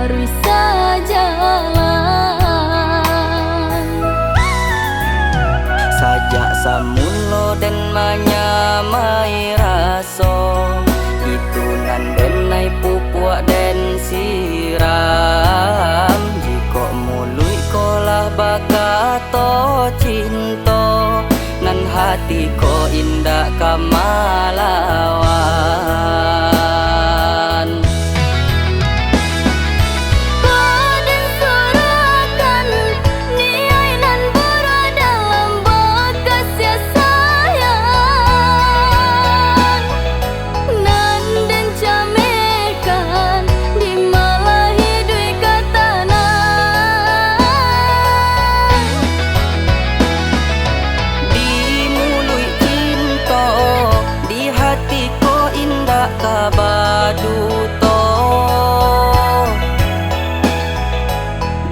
larui sajalan. Sajak samulo den manyamai raso, itu nan den nai pupuak den siram. Jiko mului kolah bakato cinto, nan hati ko indah kamalawan. Kabaduto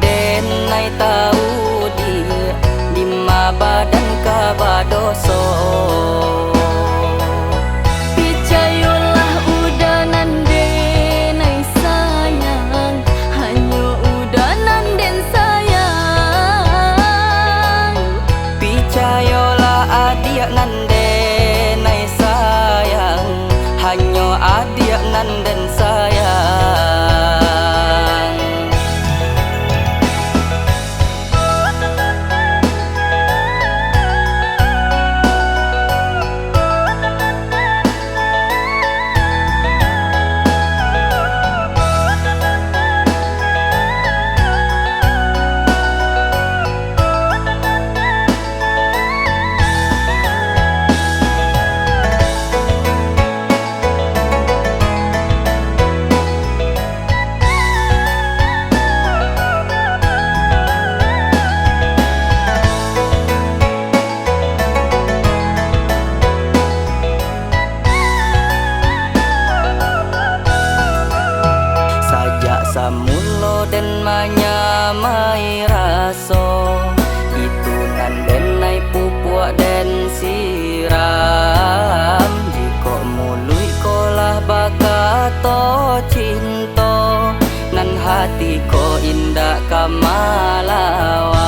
den nai tahu di ma badan kabadoso. Picayolah udanan denai sayang, hanya udanan den sayang. Picayolah adik nan denai sayang, hanya adik nan den sayang. Samulo den manyamai raso, itu nan den nai pupuak den siram. Jiko mului kolah bakato cinto, nan hati ko indah kamalawan.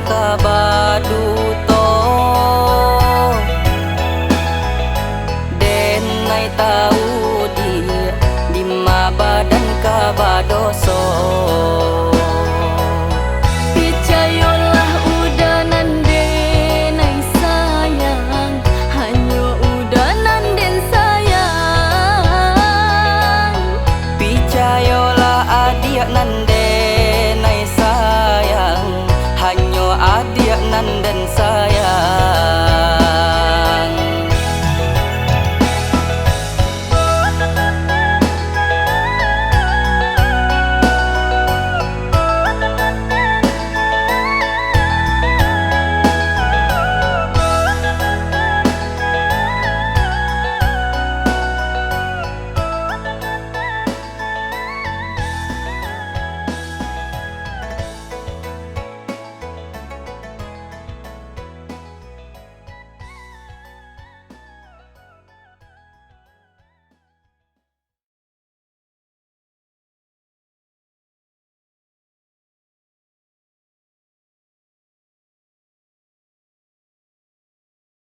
Kabaduto den nai tahu di ma badan kabadoso. Picayolah udanan denai sayang, hanya udanan den sayang. Picayolah adik nan denai sayang, hanya adik nan den sayang.